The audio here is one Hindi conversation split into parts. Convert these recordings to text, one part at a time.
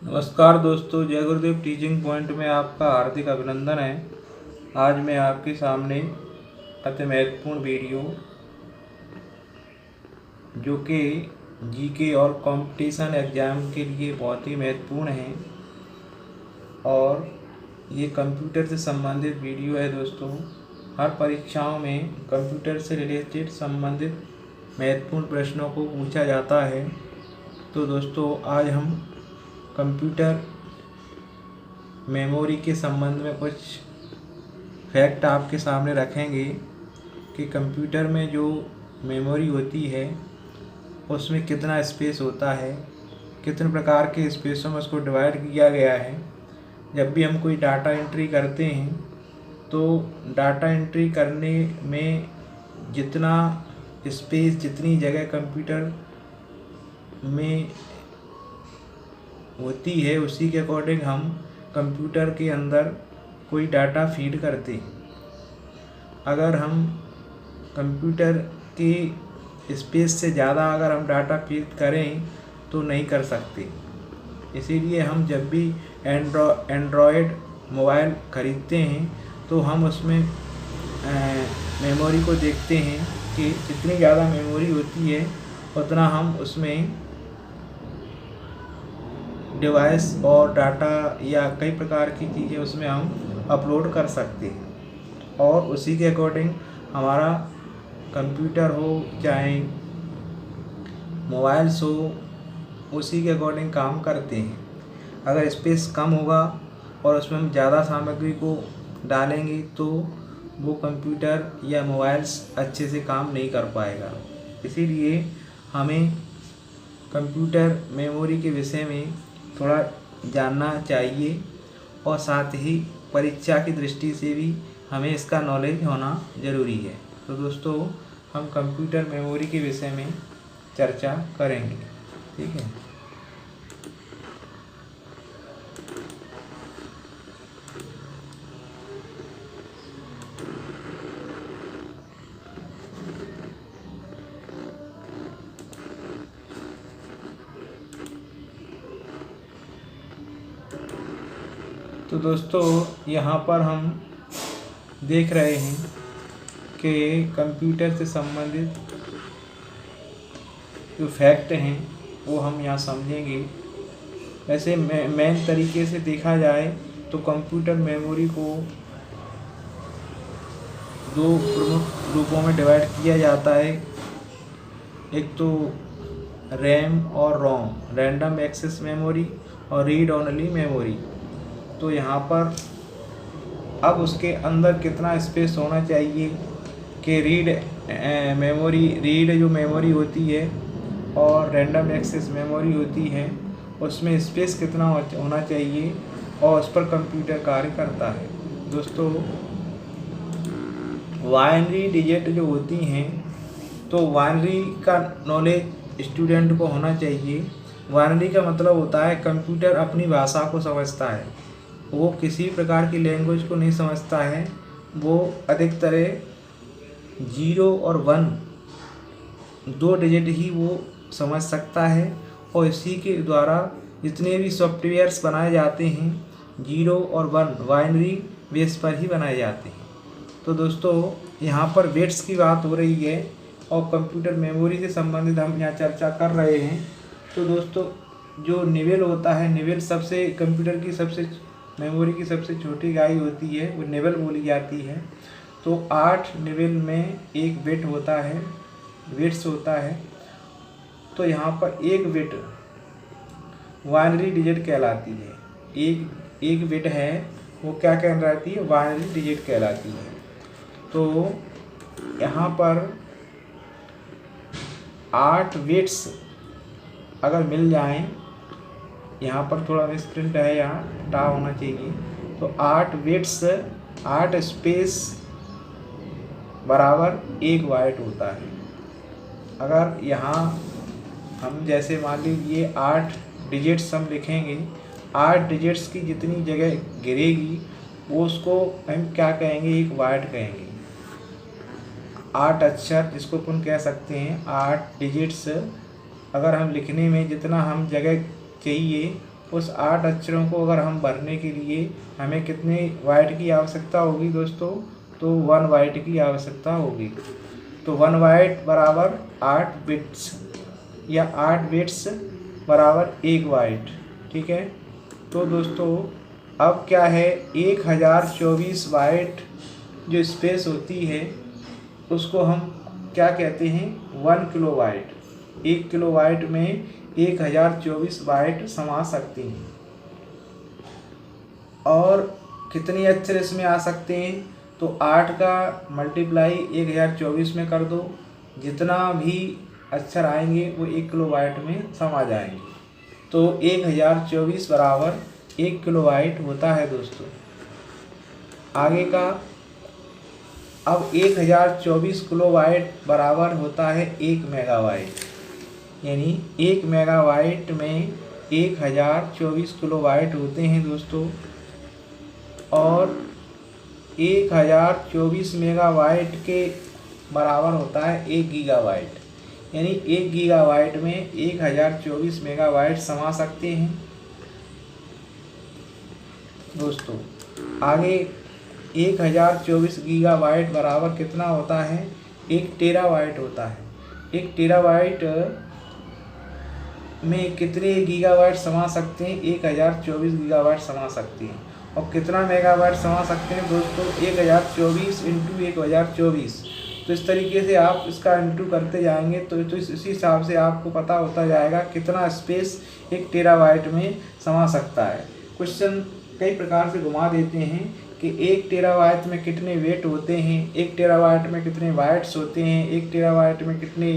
नमस्कार दोस्तों, जय गुरुदेव टीचिंग पॉइंट में आपका हार्दिक अभिनंदन है। आज मैं आपके सामने अति महत्वपूर्ण वीडियो जो कि जीके और कंपटीशन एग्ज़ाम के लिए बहुत ही महत्वपूर्ण है और ये कंप्यूटर से संबंधित वीडियो है। दोस्तों, हर परीक्षाओं में कंप्यूटर से रिलेटेड संबंधित महत्वपूर्ण प्रश्नों को पूछा जाता है। तो दोस्तों, आज हम कंप्यूटर मेमोरी के संबंध में कुछ फैक्ट आपके सामने रखेंगे कि कंप्यूटर में जो मेमोरी होती है उसमें कितना स्पेस होता है, कितने प्रकार के स्पेसों में उसको डिवाइड किया गया है। जब भी हम कोई डाटा एंट्री करते हैं तो डाटा एंट्री करने में जितना स्पेस, जितनी जगह कंप्यूटर में होती है उसी के अकॉर्डिंग हम कंप्यूटर के अंदर कोई डाटा फीड करते हैं। अगर हम कंप्यूटर के स्पेस से ज़्यादा अगर हम डाटा फीड करें तो नहीं कर सकते। इसीलिए हम जब भी एंड्रॉयड मोबाइल ख़रीदते हैं तो हम उसमें मेमोरी को देखते हैं कि जितनी ज़्यादा मेमोरी होती है उतना हम उसमें डिवाइस और डाटा या कई प्रकार की चीज़ें उसमें हम अपलोड कर सकते हैं और उसी के अकॉर्डिंग हमारा कंप्यूटर हो चाहे मोबाइल्स हो उसी के अकॉर्डिंग काम करते हैं। अगर स्पेस कम होगा और उसमें हम ज़्यादा सामग्री को डालेंगे तो वो कंप्यूटर या मोबाइल्स अच्छे से काम नहीं कर पाएगा। इसीलिए हमें कंप्यूटर मेमोरी के विषय में थोड़ा जानना चाहिए और साथ ही परीक्षा की दृष्टि से भी हमें इसका नॉलेज होना ज़रूरी है। तो दोस्तों, हम कंप्यूटर मेमोरी के विषय में चर्चा करेंगे, ठीक है। तो दोस्तों, यहाँ पर हम देख रहे हैं कि कंप्यूटर से संबंधित जो फैक्ट हैं वो हम यहाँ समझेंगे। वैसे मेन तरीके से देखा जाए तो कंप्यूटर मेमोरी को दो प्रमुख रूपों में डिवाइड किया जाता है। एक तो रैम और रोम, रैंडम एक्सेस मेमोरी और रीड ओनली मेमोरी। तो यहाँ पर अब उसके अंदर कितना स्पेस होना चाहिए कि रीड जो मेमोरी होती है और रैंडम एक्सेस मेमोरी होती है उसमें स्पेस कितना होना चाहिए और उस पर कंप्यूटर कार्य करता है। दोस्तों, बाइनरी डिजिट जो होती हैं तो बाइनरी का नॉलेज स्टूडेंट को होना चाहिए। बाइनरी का मतलब होता है कंप्यूटर अपनी भाषा को समझता है, वो किसी प्रकार की लैंग्वेज को नहीं समझता है। वो अधिकतर 0 और 1 दो डिजिट ही वो समझ सकता है और इसी के द्वारा जितने भी सॉफ्टवेयर्स बनाए जाते हैं 0 और 1 बाइनरी बेस पर ही बनाए जाते हैं। तो दोस्तों, यहाँ पर वेट्स की बात हो रही है और कंप्यूटर मेमोरी से संबंधित हम यहाँ चर्चा कर रहे हैं। तो दोस्तों, जो निबल होता है, निबल सबसे कंप्यूटर की मेमोरी की सबसे छोटी इकाई होती है, वो निबल बोली जाती है। तो 8 निबल में एक बिट होता है, बिट्स होता है। तो यहाँ पर एक बिट बाइनरी डिजिट कहलाती है। एक बिट है वो क्या कहलाती है? बाइनरी डिजिट कहलाती है। तो यहाँ पर 8 बिट्स अगर मिल जाएं, यहाँ पर थोड़ा मिसप्रिंट है, यहाँ टा होना चाहिए। तो 8 बिट्स 8 स्पेस बराबर 1 बाइट होता है। अगर यहाँ हम जैसे मान लीजिए 8 डिजिट्स हम लिखेंगे, 8 डिजिट्स की जितनी जगह गिरेगी वो उसको हम क्या कहेंगे? 1 बाइट कहेंगे। 8 अक्षर जिसको अपन कह सकते हैं, 8 डिजिट्स अगर हम लिखने में जितना हम जगह चाहिए उस 8 अक्षरों को अगर हम भरने के लिए हमें कितने बाइट की आवश्यकता होगी दोस्तों, तो 1 बाइट की आवश्यकता होगी। तो 1 बाइट बराबर 8 बिट्स या 8 बिट्स बराबर 1 बाइट, ठीक है। तो दोस्तों अब क्या है, 1024 बाइट जो स्पेस होती है उसको हम क्या कहते हैं, 1 किलो बाइट। 1 किलो बाइट में 1024 बाइट समा सकती हैं। और कितने अक्षर इसमें आ सकते हैं, तो 8 का मल्टीप्लाई 1024 में कर दो, जितना भी अक्षर आएंगे वो 1 किलो बाइट में समा जाएंगे। तो 1024 बराबर 1 किलो बाइट होता है दोस्तों। आगे का, अब 1024 किलो बाइट बराबर होता है 1 मेगाबाइट, यानी 1 मेगाबाइट में 1024 किलो बाइट होते हैं दोस्तों। और 1024 मेगाबाइट के बराबर होता है 1 गीगाबाइट, यानी 1 गीगाबाइट में 1024 मेगाबाइट समा सकते हैं दोस्तों। आगे 1024 गीगाबाइट बराबर कितना होता है, 1 टेराबाइट होता है। 1 टेराबाइट में कितने गीगाबाइट समा सकते हैं, 1024 गीगाबाइट समा सकते हैं। और कितना मेगाबाइट समा सकते हैं दोस्तों, 1024 इंटू 1024। तो इस तरीके से आप इसका इंटू करते जाएंगे तो इसी हिसाब से आपको पता होता जाएगा कितना स्पेस 1 टेराबाइट में समा सकता है। क्वेश्चन कई प्रकार से घुमा देते हैं कि 1 टेराबाइट में कितने वेट होते हैं, 1 टेराबाइट में कितने बाइट्स होते हैं, 1 टेराबाइट में कितने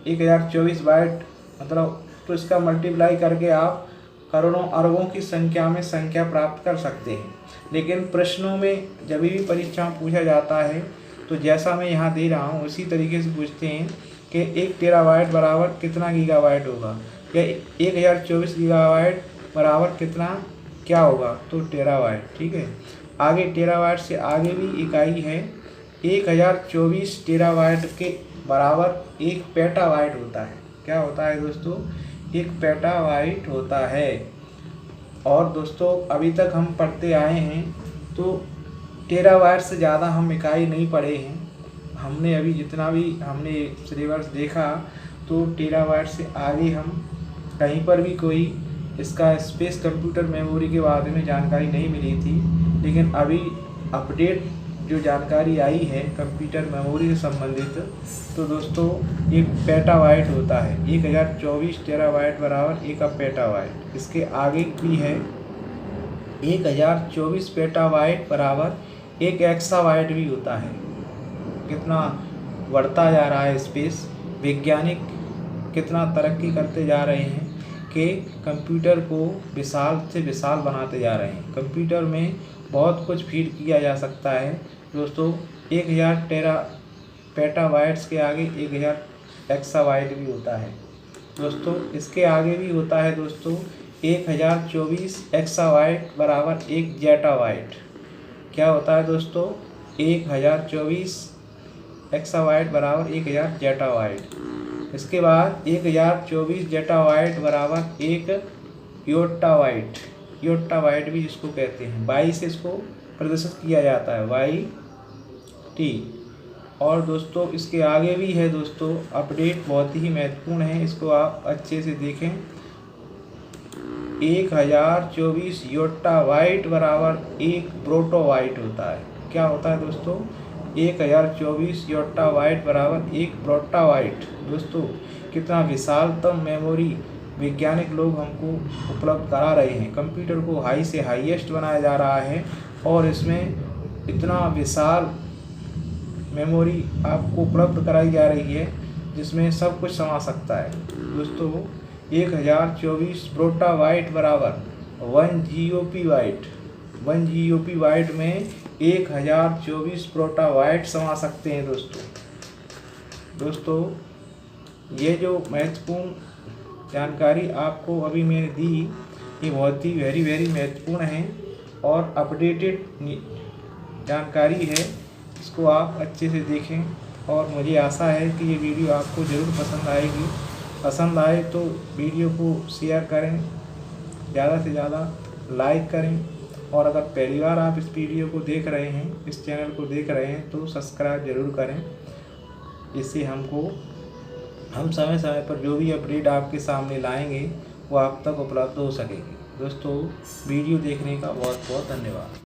1024 बाइट, मतलब तो इसका मल्टीप्लाई करके आप करोड़ों अरबों की संख्या में संख्या प्राप्त कर सकते हैं। लेकिन प्रश्नों में जब भी परीक्षा में पूछा जाता है तो जैसा मैं यहाँ दे रहा हूँ उसी तरीके से पूछते हैं कि 1 टेराबाइट बराबर कितना गीगाबाइट होगा, या 1024 गीगाबाइट बराबर कितना क्या होगा, तो टेराबाइट, ठीक है। आगे टेराबाइट से आगे भी इकाई है, 1024 टेराबाइट के बराबर 1 पेटाबाइट होता है। क्या होता है दोस्तों, 1 पेटाबाइट होता है। और दोस्तों अभी तक हम पढ़ते आए हैं तो टेराबाइट से ज़्यादा हम इकाई नहीं पढ़े हैं। हमने अभी जितना भी हमने सिलेबस देखा तो टेराबाइट से आगे हम कहीं पर भी कोई इसका स्पेस कंप्यूटर मेमोरी के बारे में जानकारी नहीं मिली थी। लेकिन अभी अपडेट जो जानकारी आई है कंप्यूटर मेमोरी से संबंधित, तो दोस्तों 1 पेटाबाइट होता है। 1024 टेराबाइट बराबर 1 पेटाबाइट। इसके आगे भी है 1024 पेटाबाइट बराबर 1 एक्साबाइट भी होता है। कितना बढ़ता जा रहा है स्पेस, वैज्ञानिक कितना तरक्की करते जा रहे हैं कि कंप्यूटर को विशाल से विशाल बनाते जा रहे हैं। कंप्यूटर में बहुत कुछ फीड किया जा सकता है दोस्तों। 1000 पेटाबाइट्स के आगे 1000 एक्साबाइट भी होता है दोस्तों। इसके आगे भी होता है दोस्तों 1024 एक्साबाइट बराबर 1 जेटाबाइट। क्या होता है दोस्तों, 1024 एक्साबाइट बराबर 1000 जेटाबाइट। इसके बाद 1024 जेटाबाइट बराबर 1 योट्टाबाइट। योट्टाबाइट भी जिसको कहते हैं, बाई से इसको प्रदर्शित किया जाता है, वाई टी। और दोस्तों इसके आगे भी है दोस्तों, अपडेट बहुत ही महत्वपूर्ण है, इसको आप अच्छे से देखें। 1024 योट्टाबाइट बराबर 1 प्रोटोबाइट होता है। क्या होता है दोस्तों, 1024 योट्टाबाइट बराबर 1 प्रोटोबाइट। दोस्तों कितना विशालतम मेमोरी वैज्ञानिक लोग हमको उपलब्ध करा रहे हैं। कंप्यूटर को हाई से हाईएस्ट बनाया जा रहा है और इसमें इतना विशाल मेमोरी आपको उपलब्ध कराई जा रही है जिसमें सब कुछ समा सकता है। दोस्तों 1024 प्रोटोबाइट बराबर 1 GOP बाइट। 1 GOP बाइट में 1024 प्रोटोबाइट समा सकते हैं दोस्तों ये जो महत्वपूर्ण जानकारी आपको अभी मैंने दी, ये बहुत ही वेरी महत्वपूर्ण है और अपडेटेड जानकारी है। इसको आप अच्छे से देखें और मुझे आशा है कि ये वीडियो आपको ज़रूर पसंद आएगी। पसंद आए तो वीडियो को शेयर करें ज़्यादा से ज़्यादा लाइक करें, और अगर पहली बार आप इस वीडियो को देख रहे हैं, इस चैनल को देख रहे हैं, तो सब्सक्राइब ज़रूर करें। इससे हम समय समय पर जो भी अपडेट आपके सामने लाएंगे वो आप तक उपलब्ध हो सकेगी। दोस्तों, वीडियो देखने का बहुत बहुत धन्यवाद।